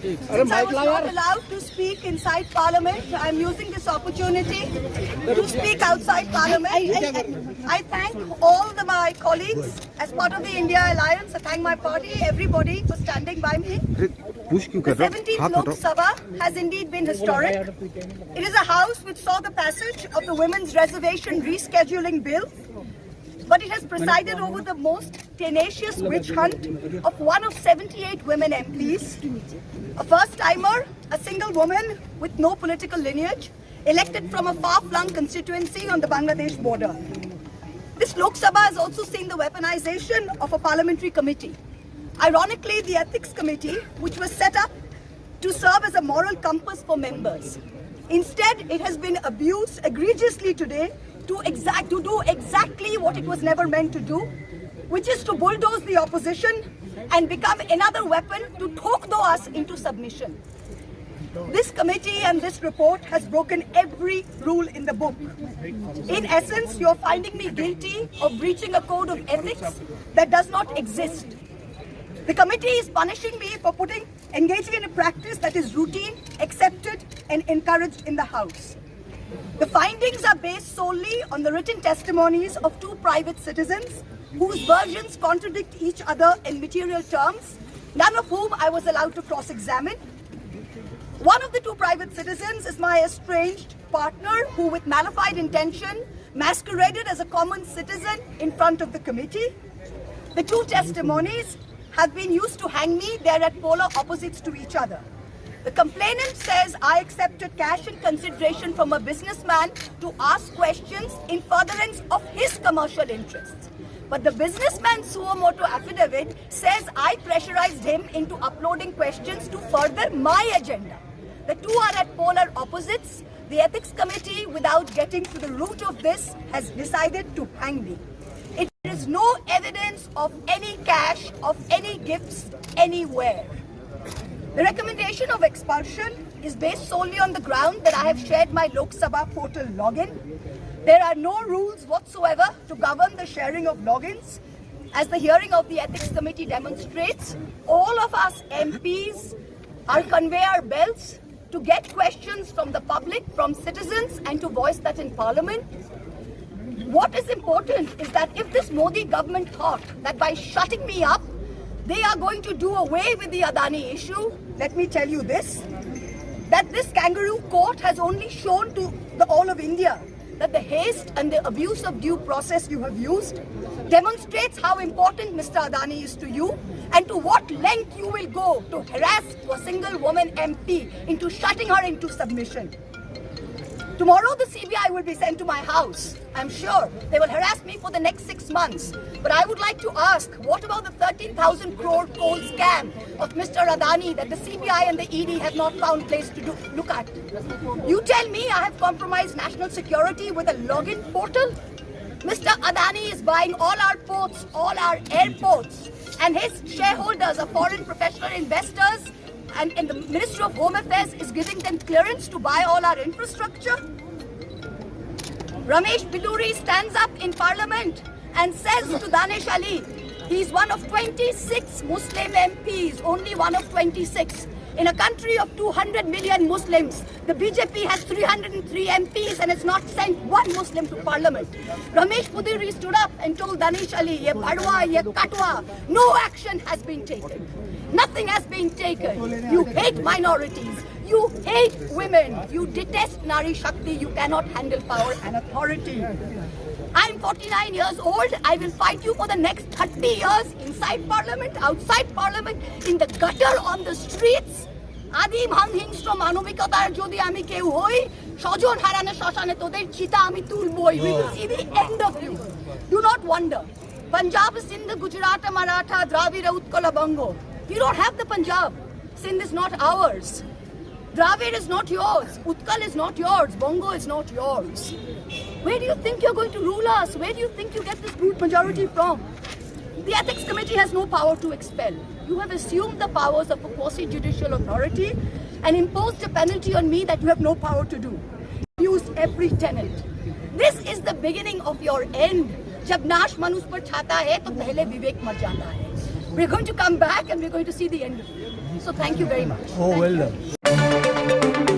Since I was not allowed to speak inside Parliament, I am using this opportunity to speak outside Parliament. I thank all my colleagues as part of the India Alliance. I thank my party, everybody for standing by me. The 17th Lok Sabha has indeed been historic. It is a house which saw the passage of the Women's Reservation Rescheduling Bill, but it has presided over the most tenacious witch hunt of one of 78 women MPs, a first-timer, a single woman with no political lineage, elected from a far-flung constituency on the Bangladesh border. This Lok Sabha has also seen the weaponization of a parliamentary committee. Ironically, the Ethics Committee, which was set up to serve as a moral compass for members. Instead, it has been abused egregiously today to do exactly what it was never meant to do, which is to bulldoze the opposition and become another weapon to thokdo us into submission. This committee and this report has broken every rule in the book. In essence, you're finding me guilty of breaching a code of ethics that does not exist. The committee is punishing me for engaging in a practice that is routine, accepted, and encouraged in the House. The findings are based solely on the written testimonies of two private citizens whose versions contradict each other in material terms, none of whom I was allowed to cross-examine. One of the two private citizens is my estranged partner who, with malified intention, masqueraded as a common citizen in front of the committee. The two testimonies have been used to hang me. They're at polar opposites to each other. The complainant says I accepted cash in consideration from a businessman to ask questions in furtherance of his commercial interests. But the businessman's suo motu affidavit says I pressurized him into uploading questions to further my agenda. The two are at polar opposites. The Ethics Committee, without getting to the root of this, has decided to hang me. It is no evidence of any cash, of any gifts, anywhere. The recommendation of expulsion is based solely on the ground that I have shared my Lok Sabha portal login. There are no rules whatsoever to govern the sharing of logins. As the hearing of the Ethics Committee demonstrates, all of us MPs are conveyor belts to get questions from the public, from citizens, and to voice that in Parliament. What is important is that if this Modi government thought that by shutting me up, they are going to do away with the Adani issue, let me tell you this, that this kangaroo court has only shown to all of India that the haste and the abuse of due process you have used demonstrates how important Mr. Adani is to you and to what length you will go to harass a single woman MP into shutting her into submission. Tomorrow the CBI will be sent to my house. I'm sure they will harass me for the next 6 months. But I would like to ask, what about the 13,000 crore coal scam of Mr. Adani that the CBI and the ED have not found place to look at? You tell me I have compromised national security with a login portal? Mr. Adani is buying all our ports, all our airports, and his shareholders are foreign professional investors, and the Ministry of Home Affairs is giving them clearance to buy all our infrastructure. Ramesh Biduri stands up in Parliament and says to Danish Ali, he's one of 26 Muslim MPs, only one of 26. In a country of 200 million Muslims, the BJP has 303 MPs and has not sent one Muslim to Parliament. Ramesh Biduri stood up and told Danish Ali, ye badwa, ye katwa, no action has been taken. Nothing has been taken. You hate minorities. You hate women. You detest Nari Shakti. You cannot handle power and authority. I'm 49 years old. I will fight you for the next 30 years inside Parliament, outside Parliament, in the gutter, on the streets. Adim Hanghingstra Manobikotar Jodi Ami Keu Hoi, Shojon Harane Shoshane Toder Chita Ami Tulboi. We will see the end of you. Do not wonder. Punjab, Sindh, Gujarat, Maratha, Dravida, Utkala, Bango. You don't have the Punjab. Sindh is not ours. Dravid is not yours. Utkal is not yours. Bongo is not yours. Where do you think you're going to rule us? Where do you think you get this brute majority from? The Ethics Committee has no power to expel. You have assumed the powers of a quasi-judicial authority and imposed a penalty on me that you have no power to do. You used every tenet. This is the beginning of your end. जब नाश मनुष्य पर छाता है तो पहले विवेक मर जाता है. We're going to come back and we're going to see the end of it. So thank you very much. Oh, well done.